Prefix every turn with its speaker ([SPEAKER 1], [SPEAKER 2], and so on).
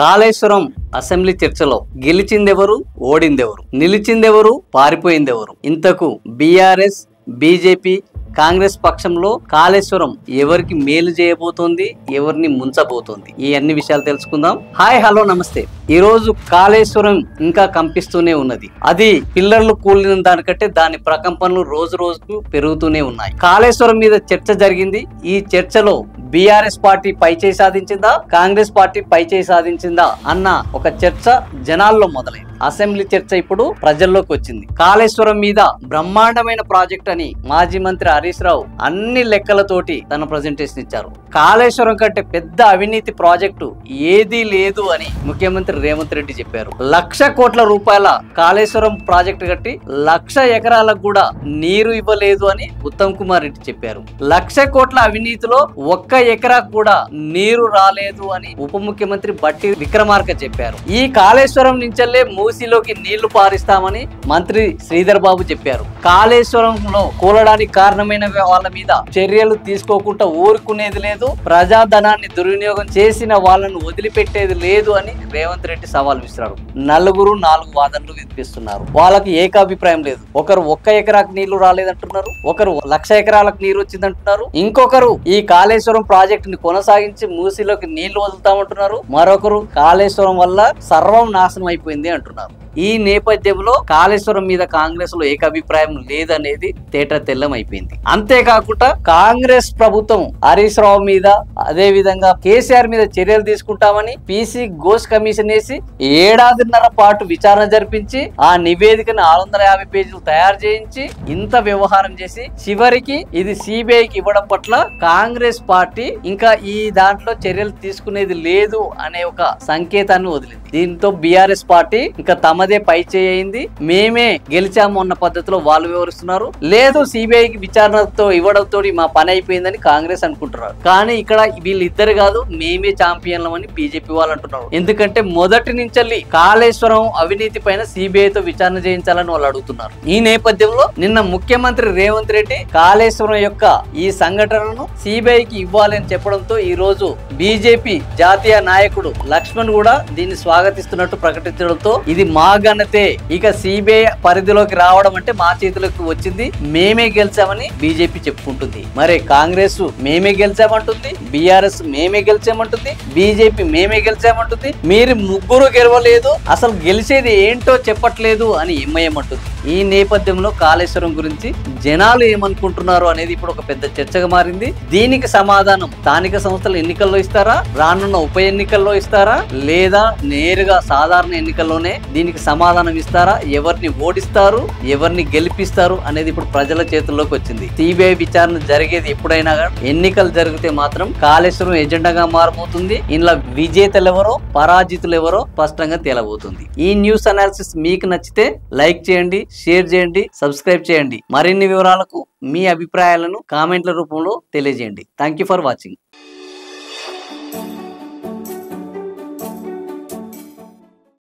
[SPEAKER 1] Kaleshwaram assembly చర్చలో గెలిచిందెవరు, ఓడిందెవరు, నిలిచిందెవరు, పారిపోయిందెవరు? ఇంతకు BRS, BJP, Congress పక్షంలో కాళేశ్వరం ఎవరికి మేలు చేయబోతోంది, ఎవరిని ముంచబోతోంది? ఈ అన్ని విషయాలు తెలుసుకుందాం. హాయ్, హలో, నమస్తే. ఈ రోజు కాళేశ్వరం ఇంకా కంపిస్తూనే ఉన్నది. అది పిల్లర్లు కూలిన దానికంటే దాని ప్రకంపనలు రోజు రోజుకు పెరుగుతూనే ఉన్నాయి. కాళేశ్వరం మీద చర్చ జరిగింది. ఈ చర్చలో బీఆర్ఎస్ పార్టీ పైచేయి సాధించిందా, కాంగ్రెస్ పార్టీ పైచేయి సాధించిందా అన్న ఒక చర్చ జనాల్లో మొదలైంది. అసెంబ్లీ చర్చ ఇప్పుడు ప్రజల్లోకి వచ్చింది. కాళేశ్వరం మీద బ్రహ్మాండమైన ప్రాజెక్ట్ అని మాజీ మంత్రి హరీష్ రావు అన్ని లెక్కలతోటి తన ప్రజెంటేషన్ ఇచ్చారు. కాళేశ్వరం కంటే పెద్ద అవినీతి ప్రాజెక్టు ఏదీ లేదు అని ముఖ్యమంత్రి రేవంత్ రెడ్డి చెప్పారు. 1,00,000 కోట్ల రూపాయల కాళేశ్వరం ప్రాజెక్టు కట్టి 1,00,000 ఎకరాలకు కూడా నీరు ఇవ్వలేదు అని ఉత్తమ్ కుమార్ రెడ్డి చెప్పారు. 1,00,000 కోట్ల అవినీతిలో 1 ఎకరా కూడా నీరు రాలేదు అని ఉప ముఖ్యమంత్రి బట్టి విక్రమార్క చెప్పారు. ఈ కాళేశ్వరం నుంచెల్లే మూసిలోకి నీళ్లు పారిస్తామని మంత్రి శ్రీధర్ బాబు చెప్పారు. కాళేశ్వరంలో కూలడానికి కారణమైన వాళ్ళ మీద చర్యలు తీసుకోకుండా ఊరుకునేది లేదు, ప్రజాధనాన్ని దుర్వినియోగం చేసిన వాళ్ళను వదిలిపెట్టేది లేదు అని రేవంత్ రెడ్డి సవాల్ విసిరారు. 4 వాదనలు వినిపిస్తున్నారు. వాళ్ళకి ఏకాభిప్రాయం లేదు. ఒకరు 1 ఎకరాకు నీళ్లు రాలేదంటున్నారు, ఒకరు 1,00,000 ఎకరాలకు నీరు వచ్చిందంటున్నారు, ఇంకొకరు ఈ కాళేశ్వరం ప్రాజెక్టు ని కొనసాగించి మూసిలోకి నీళ్లు వదులుతామంటున్నారు, మరొకరు కాళేశ్వరం వల్ల సర్వం నాశనం అయిపోయింది అంటున్నారు. ఈ నేపథ్యంలో కాళేశ్వరం మీద కాంగ్రెస్ లో ఏకాభిప్రాయం లేదనేది తేట తెల్లం అయిపోయింది. అంతేకాకుండా కాంగ్రెస్ ప్రభుత్వం హరీష్ రావు మీద, అదే విధంగా కేసీఆర్ మీద చర్యలు తీసుకుంటామని పీసీ ఘోష్ కమిషన్ వేసి 1.5 పాటు విచారణ జరిపించి ఆ నివేదికను 650 పేజీలు తయారు చేయించి ఇంత వ్యవహారం చేసి చివరికి ఇది సిబిఐకి ఇవ్వడం పట్ల కాంగ్రెస్ పార్టీ ఇంకా ఈ దాంట్లో చర్యలు తీసుకునేది లేదు అనే ఒక సంకేతాన్ని వదిలింది. దీంతో బీఆర్ఎస్ పార్టీ ఇంకా తమదే పై చేయింది, మేమే గెలిచాము అన్న పద్ధతిలో వాళ్ళు వివరిస్తున్నారు. లేదు, సిబిఐకి విచారణతో ఇవ్వడంతో మా పని అయిపోయిందని కాంగ్రెస్ అనుకుంటున్నారు. కానీ ఇక్కడ వీళ్ళిద్దరు కాదు, మేమే ఛాంపియన్లం అని బీజేపీ వాళ్ళు అంటున్నారు. ఎందుకంటే మొదటి నుంచి కాళేశ్వరం అవినీతి పైన సిబిఐతో విచారణ చేయించాలని వాళ్ళు అడుగుతున్నారు. ఈ నేపథ్యంలో నిన్న ముఖ్యమంత్రి రేవంత్ రెడ్డి కాళేశ్వరం యొక్క ఈ సంఘటనను సిబిఐకి ఇవ్వాలని చెప్పడంతో ఈ రోజు బీజేపీ జాతీయ నాయకుడు లక్ష్మణ్ కూడా దీన్ని స్వాగతిస్తున్నట్టు ప్రకటించడంతో ఇది మా ఘనతే, ఇక సిబిఐ పరిధిలోకి రావడం అంటే మా చేతిలోకి వచ్చింది, మేమే గెలిచామని బీజేపీ చెప్పుకుంటుంది. మరి కాంగ్రెస్ మేమే గెలిచామంటుంది, బీఆర్ఎస్ మేమే గెలిచామంటుంది, బీజేపీ మేమే గెలిచామంటుంది, మీరు ముగ్గురు గెలవలేదు, అసలు గెలిచేది ఏంటో చెప్పట్లేదు అని ఎంఐఎం అంటుంది. ఈ నేపథ్యంలో కాళేశ్వరం గురించి జనాలు ఏమనుకుంటున్నారు అనేది ఇప్పుడు ఒక పెద్ద చర్చగా మారింది. దీనికి సమాధానం స్థానిక సంస్థల ఎన్నికల్లో ఇస్తారా, రానున్న ఉప ఎన్నికల్లో ఇస్తారా, లేదా నేరుగా సాధారణ ఎన్నికల్లోనే దీనికి సమాధానం ఇస్తారా, ఎవరిని ఓడిస్తారు, ఎవరిని గెలిపిస్తారు అనేది ఇప్పుడు ప్రజల చేతుల్లోకి వచ్చింది. సిబిఐ విచారణ జరిగేది ఎప్పుడైనా ఎన్నికలు జరిగితే మాత్రం కాళేశ్వరం ఎజెండాగా మారబోతుంది. ఇందులో విజేతలు ఎవరో పరాజితులు ఎవరో స్పష్టంగా తేలబోతుంది. ఈ న్యూస్ అనాలిసిస్ మీకు నచ్చితే లైక్ చేయండి, షేర్ చేయండి, సబ్స్క్రైబ్ చేయండి. మరిన్ని వివరాలకు మీ అభిప్రాయాలను కామెంట్ల రూపంలో తెలియజేయండి. Thank you for watching.